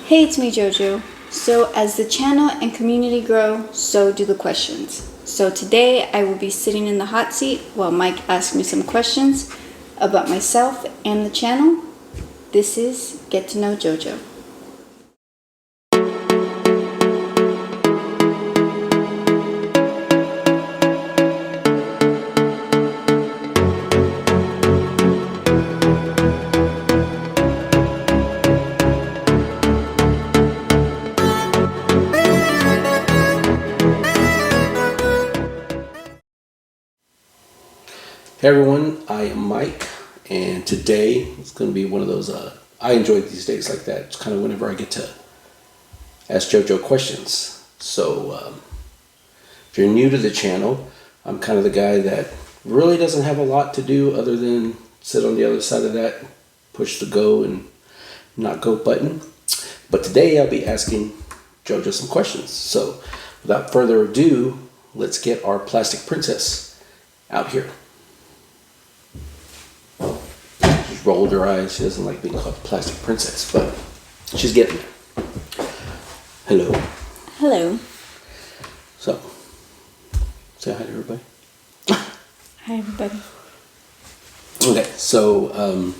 Hey, it's me, Jojo. So, as the channel and community grow, so do the questions. So, today I will be sitting in the hot seat while Mike asks me some questions about myself and the channel. This is Get to Know Jojo. Hey everyone, I am Mike, and today it's going to be one of those, I enjoy these days like that. It's kind of whenever I get to ask JoJo questions. So, if you're new to the channel, I'm kind of the guy that really doesn't have a lot to do other than sit on the other side of that, push the go and not go button. But today I'll be asking JoJo some questions. So, without further ado, let's get our plastic princess out here. Rolled her eyes. She doesn't like being called plastic princess, but she's getting there. Hello. Hello. So, say hi to everybody. Hi, everybody. Okay, so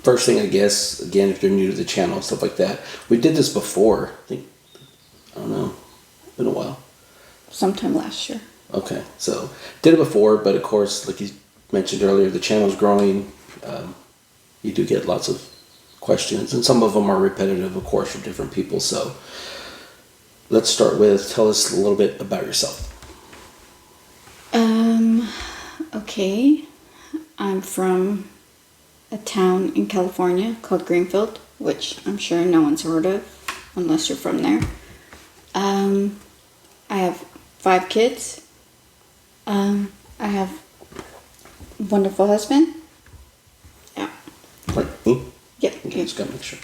first thing, I guess, again, if you're new to the channel, stuff like that, we did this before. I don't know, been a while. Sometime last year. Okay, so did it before, but of course, like you mentioned earlier, the channel's growing. You do get lots of questions, and some of them are repetitive, of course, from different people. So let's start with, tell us a little bit about yourself. Okay. I'm from a town in California called Greenfield, which I'm sure no one's heard of unless you're from there. I have 5 kids. I have a wonderful husband. Yeah. Like me? Yeah. Okay, just gotta make sure.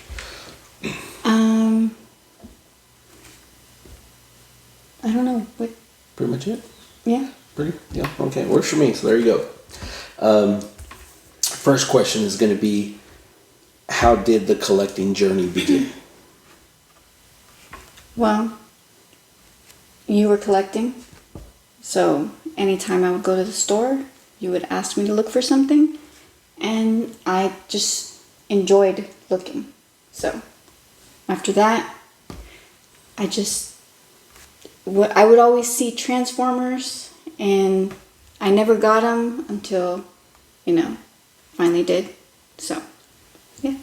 I don't know. What? Pretty much it? Yeah. Yeah, okay, works for me, so there you go. First question is going to be, how did the collecting journey begin? Well, you were collecting, so anytime I would go to the store, you would ask me to look for something, and I just enjoyed looking. So after that, I would always see Transformers, and I never got them until, finally did. So, yeah.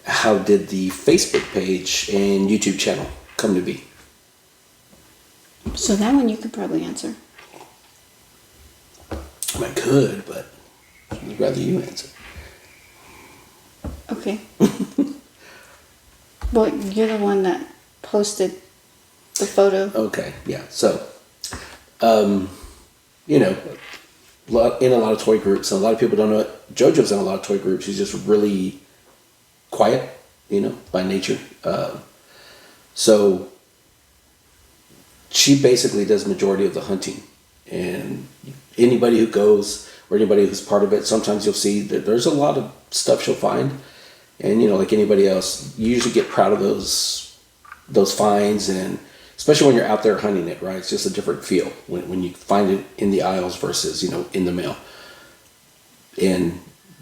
How did the Facebook page and YouTube channel come to be? So that one you could probably answer. I could, but I'd rather you answer. Okay. Well, you're the one that posted the photo. Okay, yeah. So, in a lot of toy groups, and a lot of people don't know it. JoJo's in a lot of toy groups. She's just really quiet, by nature. So she basically does majority of the hunting, and anybody who goes or anybody who's part of it, sometimes you'll see that there's a lot of stuff she'll find, and like anybody else, you usually get proud of those finds, and especially when you're out there hunting it, right? It's just a different feel when you find it in the aisles versus in the mail. And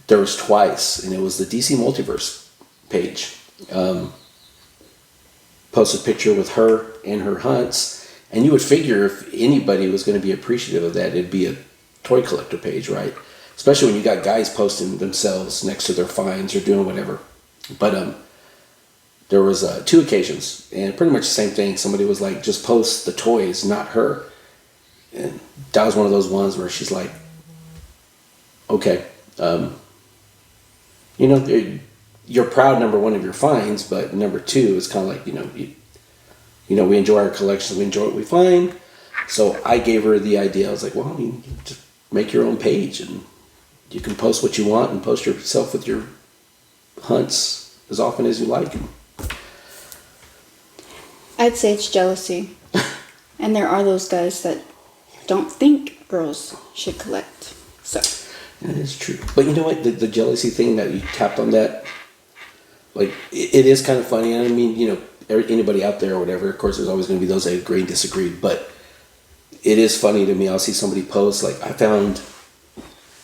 there was twice, and it was the DC Multiverse page. Posted a picture with her and her hunts, and you would figure if anybody was going to be appreciative of that, it'd be a toy collector page, right? Especially when you got guys posting themselves next to their finds or doing whatever. But there was 2 occasions, and pretty much the same thing. Somebody was like, just post the toys, not her. And that was one of those ones where she's like, okay, you're proud, number one, of your finds, but number 2 is kind of like, we enjoy our collections, we enjoy what we find. So I gave her the idea. I was like, well, you just make your own page, and you can post what you want and post yourself with your hunts as often as you like. I'd say it's jealousy. And there are those guys that don't think girls should collect. So that is true. But you know what? The jealousy thing that you tapped on that, like it is kind of funny. And I mean, anybody out there or whatever. Of course, there's always going to be those that agree and disagree. But it is funny to me. I'll see somebody post like, I found,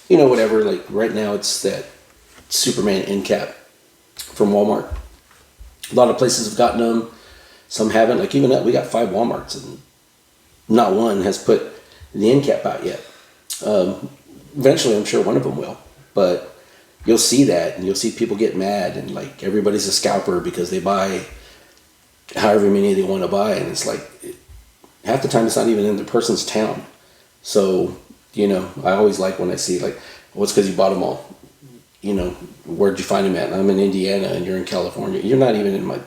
whatever. Like right now, it's that Superman end cap from Walmart. A lot of places have gotten them. Some haven't. Like even that, we got 5 Walmarts, and not one has put the end cap out yet. Eventually, I'm sure one of them will. But you'll see that, and you'll see people get mad, and like everybody's a scalper because they buy however many they want to buy, and it's like half the time it's not even in the person's town. So I always like when I see like, well, it's because you bought them all. Where'd you find them at? I'm in Indiana and you're in California. You're not even in my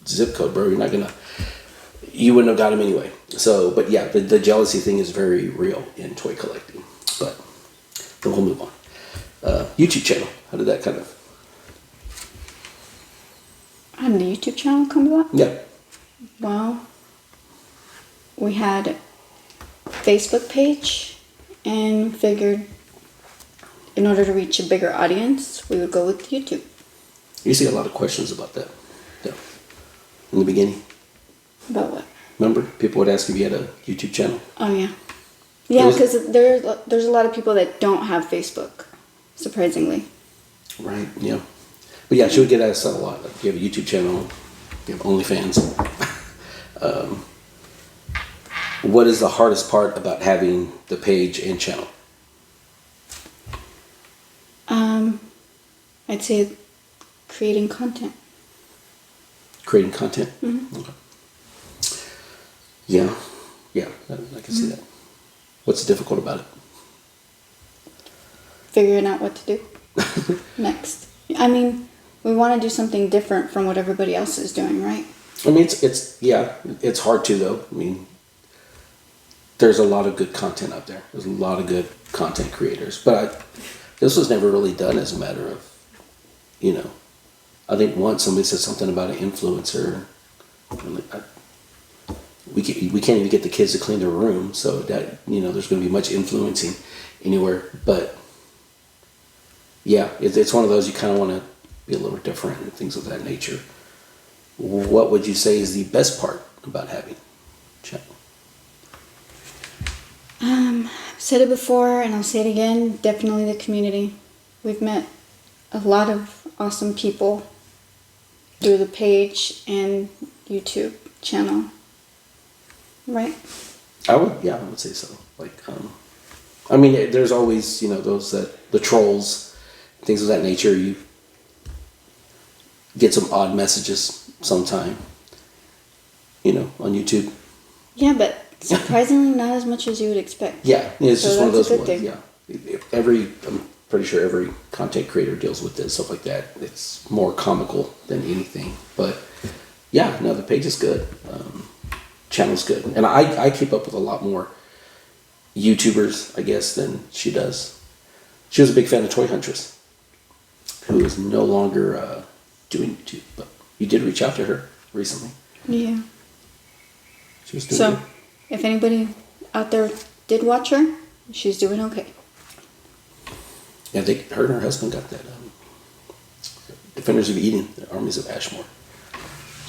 zip code, bro. You wouldn't have got them anyway. So, but yeah, the jealousy thing is very real in toy collecting. But we'll move on. YouTube channel. How did that kind of? How did the YouTube channel come about? Yeah. Well, we had a Facebook page and figured in order to reach a bigger audience, we would go with YouTube. You see a lot of questions about that. Yeah. In the beginning. About what? Remember, people would ask if you had a YouTube channel. Oh yeah. Yeah, because there's a lot of people that don't have Facebook, surprisingly. Right. Yeah. But yeah, she would get asked that a lot. Like, you have a YouTube channel. You have OnlyFans. What is the hardest part about having the page and channel? I'd say creating content. Creating content? Mm-hmm. Okay. Yeah. Yeah, I can see that. What's difficult about it? Figuring out what to do next. I mean, we want to do something different from what everybody else is doing, right? I mean, it's hard to though. I mean, there's a lot of good content out there. There's a lot of good content creators, but this was never really done as a matter of, I think once somebody said something about an influencer. We can't even get the kids to clean their room, so that there's going to be much influencing anywhere. But yeah, it's one of those you kind of want to be a little different and things of that nature. What would you say is the best part about having a channel? I've said it before and I'll say it again. Definitely the community. We've met a lot of awesome people through the page and YouTube channel. Right. I would say so. Like, I mean, there's always, those the trolls, things of that nature. You get some odd messages sometime, on YouTube. Yeah, but surprisingly not as much as you would expect. Yeah, it's so just one of those ones. thing. Yeah. I'm pretty sure every content creator deals with this, stuff like that. It's more comical than anything. But yeah, no, the page is good. Channel's good. And I keep up with a lot more YouTubers, I guess, than she does. She was a big fan of Toy Huntress, who is no longer doing YouTube. But you did reach out to her recently. Yeah. She was doing so, good. If anybody out there did watch her, she's doing okay. Yeah, her and her husband got that Defenders of Eden, the Armies of Ashmore.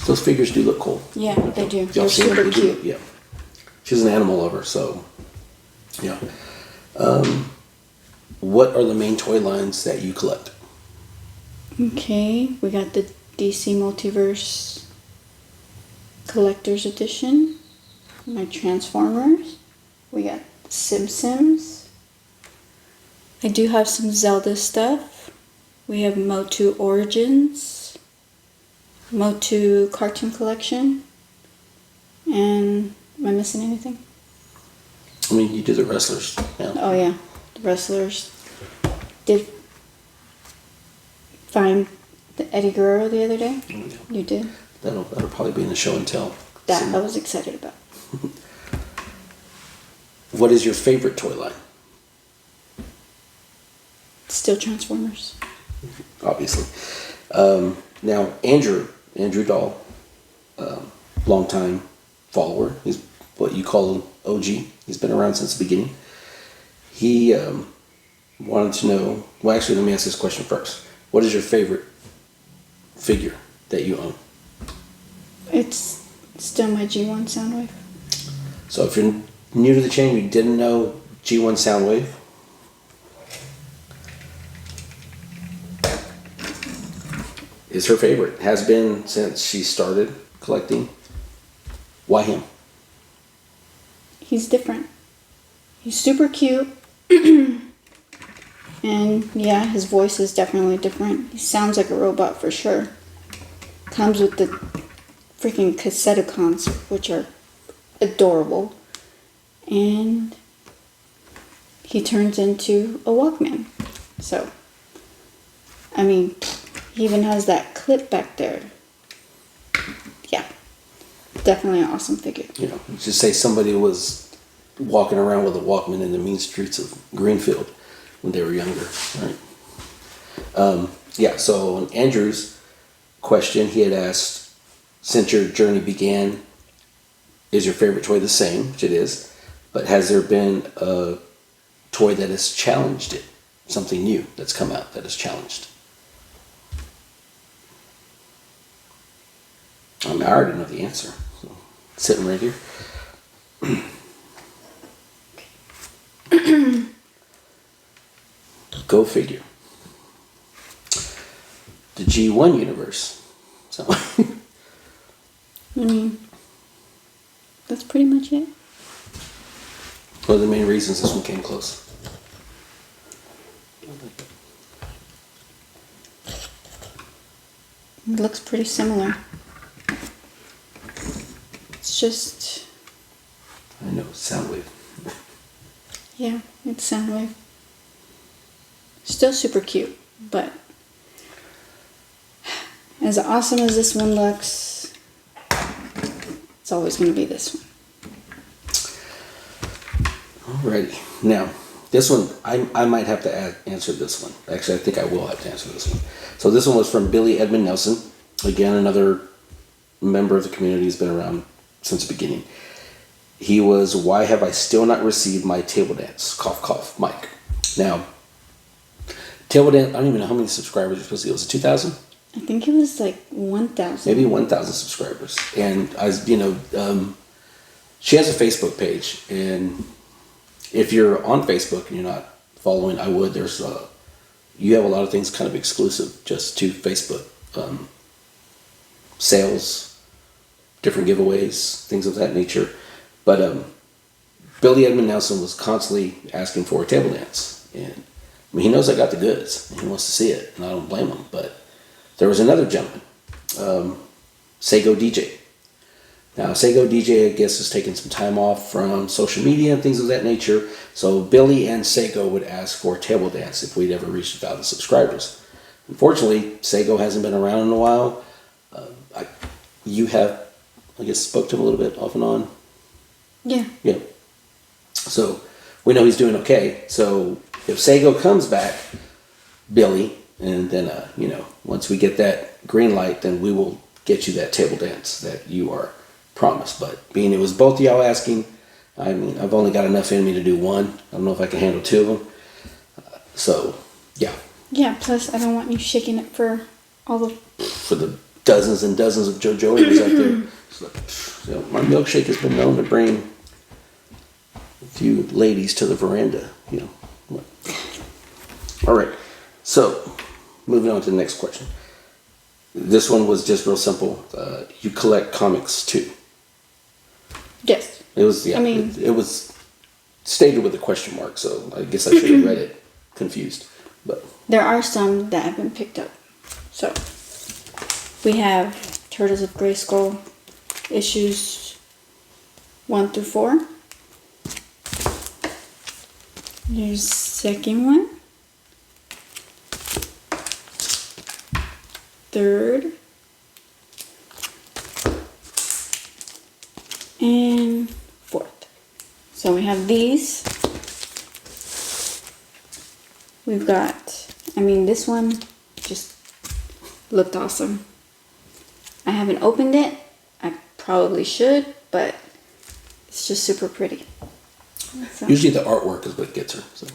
Those figures do look cool. Yeah, they do. Y'all They're seen them? super They do cute. look- yeah. She's an animal lover, so yeah. What are the main toy lines that you collect? Okay, we got the DC Multiverse Collector's Edition. My Transformers. We got Simpsons. I do have some Zelda stuff. We have Motu Origins, Motu Cartoon Collection, and am I missing anything? I mean, you do the wrestlers now. Oh yeah, the wrestlers. Did find the Eddie Guerrero the other day? Yeah. You did? That'll probably be in the show and tell. That scene. I was excited about. What is your favorite toy line? Still Transformers. Obviously. Now, Andrew Dahl, longtime follower. He's what you call an OG. He's been around since the beginning. He wanted to know. Well, actually, let me ask this question first. What is your favorite figure that you own? It's still my G1 Soundwave. So if you're new to the channel, you didn't know G1 Soundwave. Is her favorite. Has been since she started collecting. Why him? He's different. He's super cute. And yeah, his voice is definitely different. He sounds like a robot for sure. Comes with the freaking Cassetticons, which are adorable. And he turns into a Walkman. So, I mean, he even has that clip back there. Yeah, definitely an awesome figure. You know, just say somebody was walking around with a Walkman in the mean streets of Greenfield when they were younger, right? Yeah, so on Andrew's question, he had asked, since your journey began, is your favorite toy the same? Which it is. But has there been a toy that has challenged it? Something new that's come out that has challenged? I mean, I already know the answer. So, sitting right here. Go figure. The G1 universe. So, I mean, that's pretty much it. one of the main reasons this one came close. It looks pretty similar. It's just, I know, Soundwave. yeah, it's Soundwave. Still super cute, but as awesome as this one looks, it's always going to be this one. Alrighty. Now, this one, I might have to answer this one. Actually, I think I will have to answer this one. So this one was from Billy Edmund Nelson. Again, another member of the community who's been around since the beginning. He was, why have I still not received my table dance? Cough, cough, Mike. Now, table dance, I don't even know how many subscribers you're supposed to get. Was it 2,000? I think it was like 1,000. Maybe 1,000 subscribers. And she has a Facebook page, and if you're on Facebook and you're not following, I would. There's you have a lot of things kind of exclusive just to Facebook, sales, different giveaways, things of that nature. But Billy Edmund Nelson was constantly asking for a table dance, and I mean, he knows I got the goods, and he wants to see it, and I don't blame him. But there was another gentleman, Sago DJ. Now, Sago DJ, I guess, has taken some time off from social media and things of that nature. So Billy and Sago would ask for a table dance if we'd ever reached 1,000 subscribers. Unfortunately, Sago hasn't been around in a while. You have, I guess, spoke to him a little bit off and on. Yeah. Yeah. So we know he's doing okay. So if Sago comes back, Billy, and then, once we get that green light, then we will get you that table dance that you are promised. But being it was both of y'all asking, I mean, I've only got enough in me to do one. I don't know if I can handle two of them. So, yeah. Yeah, plus I don't want you shaking it for all the... For the dozens and dozens of JoJoers out there. So, my milkshake has been known to bring a few ladies to the veranda, All right. So, moving on to the next question. This one was just real simple. You collect comics too. Yes. It was, yeah. I mean, it was stated with a question mark, so I guess I should have read it confused. But there are some that have been picked up. So, we have Turtles of Grayskull issues 1 through 4. There's the second one. Third. And fourth. So we have these. We've got, this one just looked awesome. I haven't opened it. I probably should, but it's just super pretty. So. Usually the artwork is what gets her. So.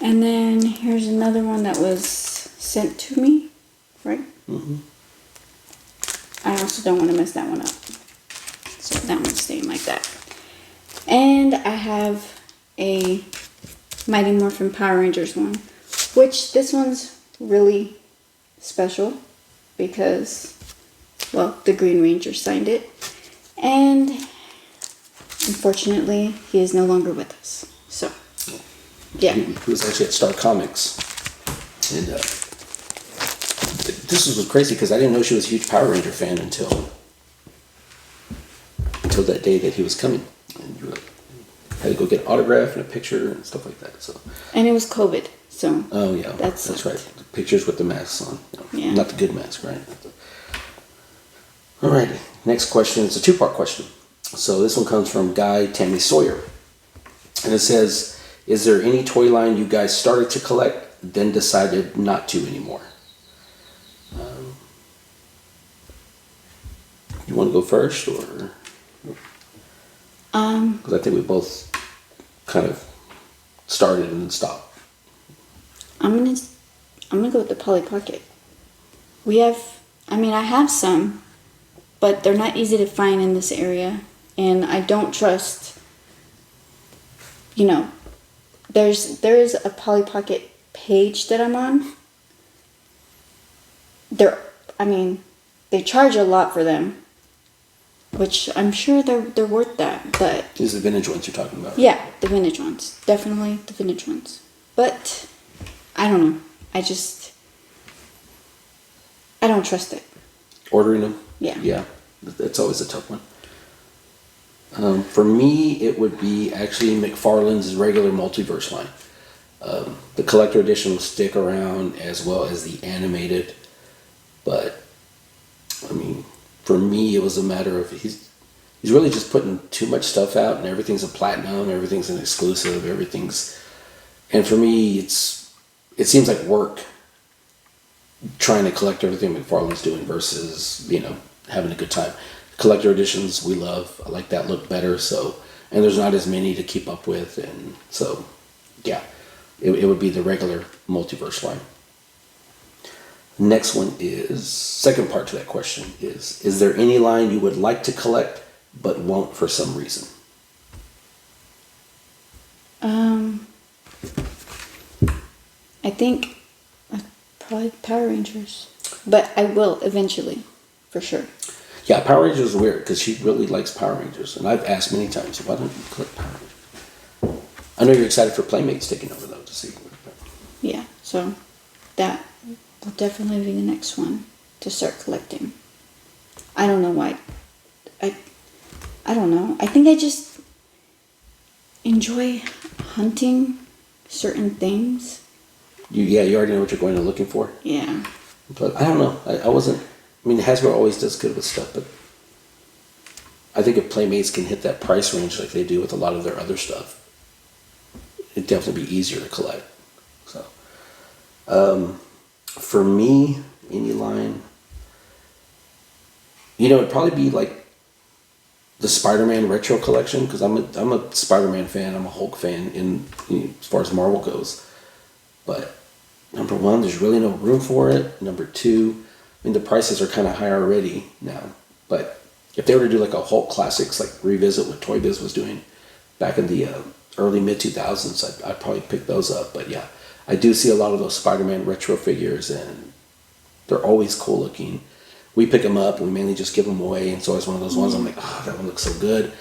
And then here's another one that was sent to me right? Mm-hmm. I also don't want to mess that one up. So that one's staying like that. And I have a Mighty Morphin Power Rangers one, which this one's really special because, well, the Green Ranger signed it. And unfortunately, he is no longer with us. So, yeah. He was actually at Star Comics. And this was crazy because I didn't know she was a huge Power Ranger fan until that day that he was coming. And you had to go get an autograph and a picture and stuff like that. So. And it was COVID, so. Oh yeah, that's right. The pictures with the masks on. Yeah. Not the good mask, right? Alrighty. Next question. It's a two-part question. So this one comes from Guy Tammy Sawyer, and it says, "Is there any toy line you guys started to collect, then decided not to anymore?" You want to go first, or? Because I think we both kind of started and then stopped. I'm gonna go with the Polly Pocket. I have some, but they're not easy to find in this area, and I don't trust. There is a Polly Pocket page that I'm on. They charge a lot for them, which I'm sure they're worth that, but... These are the vintage ones you're talking about. Yeah, the vintage ones. Definitely the vintage ones. But, I don't know. I don't trust it. Ordering them? Yeah. Yeah, that's always a tough one. For me, it would be actually McFarlane's regular multiverse line. The collector edition will stick around as well as the animated, but for me, it was a matter of he's really just putting too much stuff out, and everything's a platinum, everything's an exclusive, and for me, it seems like work trying to collect everything McFarlane's doing versus having a good time. Collector editions we love. I like that look better. So, and there's not as many to keep up with, and so yeah, it would be the regular multiverse line. Next one is, second part to that question is there any line you would like to collect but won't for some reason? I think probably Power Rangers, but I will eventually, for sure. Yeah, Power Rangers is weird because she really likes Power Rangers, and I've asked many times, why don't you collect Power Rangers? I know you're excited for Playmates taking over though to see. Yeah, so that will definitely be the next one to start collecting. I don't know why. I don't know. I think I just enjoy hunting certain things. You already know what you're going to looking for. Yeah. But I don't know. I wasn't. Hasbro always does good with stuff, but I think if Playmates can hit that price range like they do with a lot of their other stuff, it'd definitely be easier to collect. So, for me, any line, it'd probably be like the Spider-Man retro collection, because I'm a Spider-Man fan, I'm a Hulk fan as far as Marvel goes. But number one, there's really no room for it. Number two, the prices are kind of high already now. But if they were to do like a Hulk Classics, like revisit what Toy Biz was doing back in the early mid-2000s, I'd probably pick those up. But yeah, I do see a lot of those Spider-Man retro figures, and they're always cool looking. We pick them up and we mainly just give them away, and it's always one of those ones I'm like, oh, that one looks so good.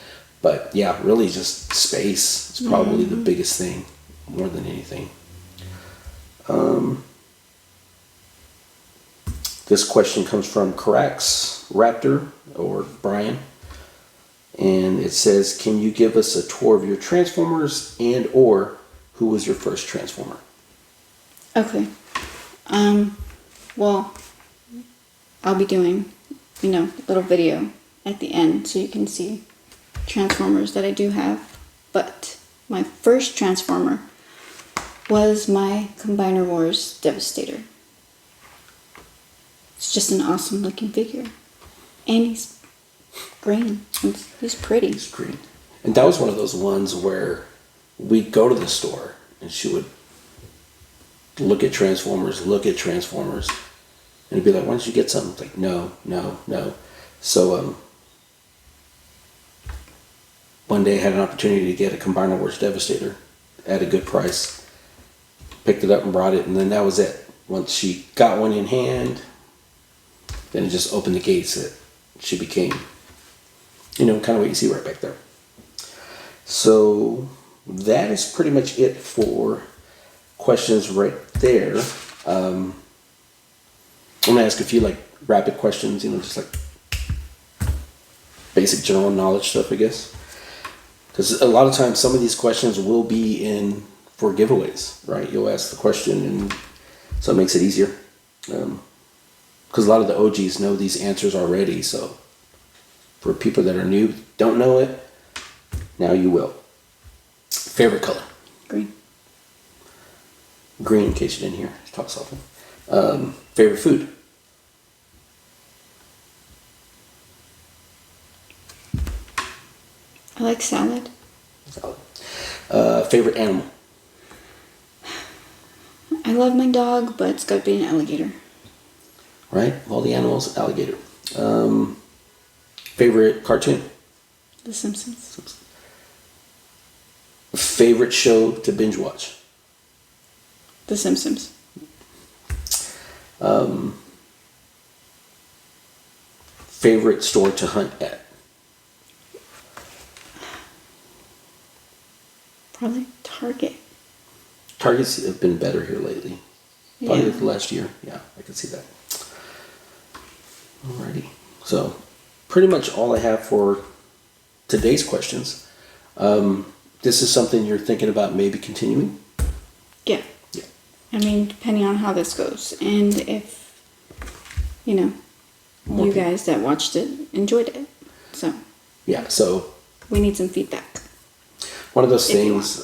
But yeah, really just space is probably the biggest thing, more than anything. This question comes from Carax Raptor, or Brian, and it says, can you give us a tour of your Transformers, and or who was your first Transformer? Okay. Well, I'll be doing, a little video at the end so you can see Transformers that I do have. But my first Transformer was my Combiner Wars Devastator. It's just an awesome looking figure. And he's green. He's pretty. He's green. And that was one of those ones where we'd go to the store and she would look at Transformers. And he'd be like, why don't you get something? Like, no, no, no. So one day I had an opportunity to get a Combiner Wars Devastator at a good price. Picked it up and brought it, and then that was it. Once she got one in hand, then it just opened the gates that she became, kind of what you see right back there. So that is pretty much it for questions right there. I'm gonna ask a few like rapid questions, just like basic general knowledge stuff, I guess. Because a lot of times some of these questions will be in for giveaways, right? You'll ask the question, and so it makes it easier. Because a lot of the OGs know these answers already, so for people that are new, don't know it, now you will. Favorite color? Green. Green, in case you didn't hear. Talk softly. Favorite food? I like salad. Salad. Favorite animal? I love my dog, but it's got to be an alligator. Right? Of all the animals, alligator. Favorite cartoon? The Simpsons. Favorite show to binge watch? The Simpsons. Favorite store to hunt at? Probably Target. Targets have been better here lately. Probably Yeah. the last year. Yeah, I can see that. Alrighty. So, pretty much all I have for today's questions. This is something you're thinking about maybe continuing? Yeah. Yeah. I mean, depending on how this goes. And if, More you people. guys that watched it enjoyed it. So, Yeah, so we need some feedback. one of those If you things,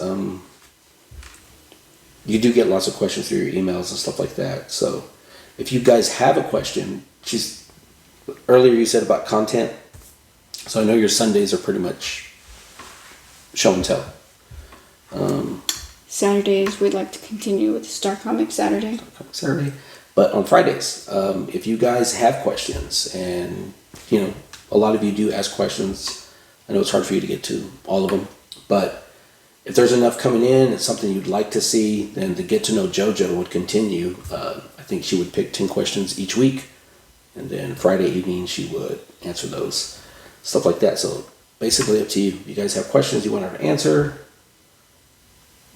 you do get lots of questions through your emails and stuff like that. So if you guys have a question, earlier you said about content. So I know your Sundays are pretty much show and tell. Saturdays, we'd like to continue with Star Comic Saturday. Saturday. But on Fridays, if you guys have questions, and a lot of you do ask questions, I know it's hard for you to get to all of them, but if there's enough coming in, it's something you'd like to see, then the Get to Know Jojo would continue. I think she would pick 10 questions each week, and then Friday evening she would answer those, stuff like that. So basically up to you. You guys have questions you want her to answer,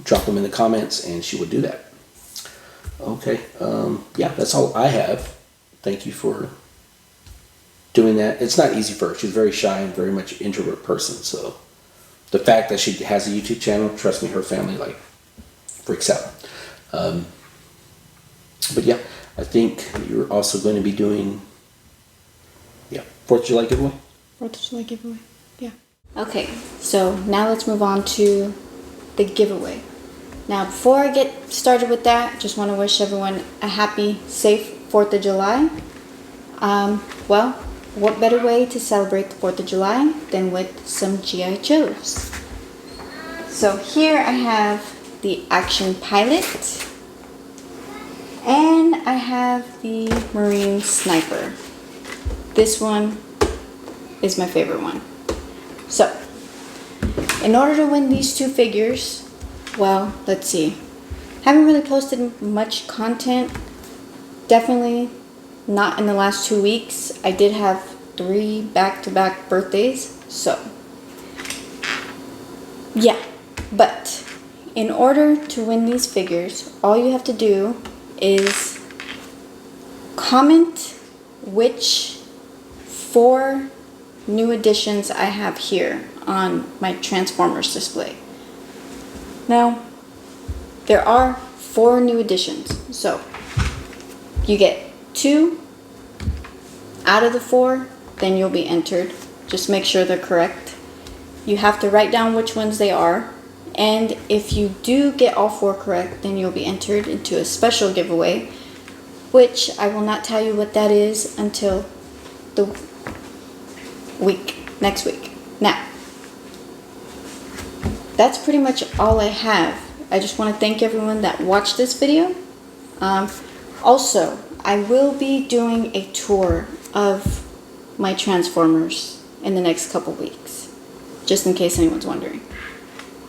drop them in the comments, and she would do that. Okay, yeah, that's all I have. Thank you for doing that. It's not easy for her. She's very shy and very much an introvert person, so the fact that she has a YouTube channel, trust me, her family freaks out. But yeah, I think you're also going to be doing 4th of July giveaway. 4th of July giveaway. Yeah. Okay, so now let's move on to the giveaway. Now, before I get started with that, just want to wish everyone a happy, safe 4th of July. Well, what better way to celebrate the 4th of July than with some G.I. Joes? So here I have the Action Pilot, and I have the Marine Sniper. This one is my favorite one. So, in order to win these two figures, well, let's see. Haven't really posted much content. Definitely not in the last 2 weeks. I did have 3 back-to-back birthdays, so yeah. But in order to win these figures, all you have to do is comment which 4 new additions I have here on my Transformers display. Now, there are 4 new additions, so you get 2 out of the 4, then you'll be entered. Just make sure they're correct. You have to write down which ones they are, and if you do get all 4 correct, then you'll be entered into a special giveaway, which I will not tell you what that is until the next week. Now, that's pretty much all I have. I just want to thank everyone that watched this video. Also, I will be doing a tour of my Transformers in the next couple weeks, just in case anyone's wondering.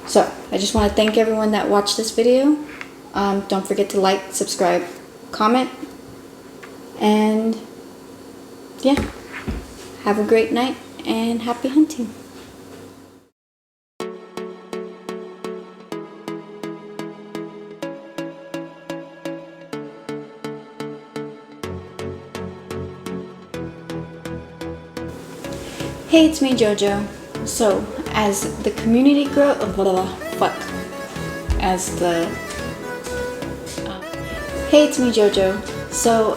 So, I just want to thank everyone that watched this video. Don't forget to like, subscribe, comment, and yeah, have a great night and happy hunting. Hey, it's me, Jojo. So, as the community grow, hey, it's me, Jojo. So,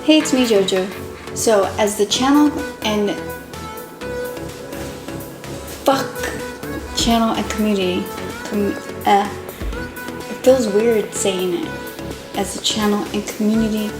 hey, it's me, Jojo. So, as the channel and community, it feels weird saying it. As the channel and community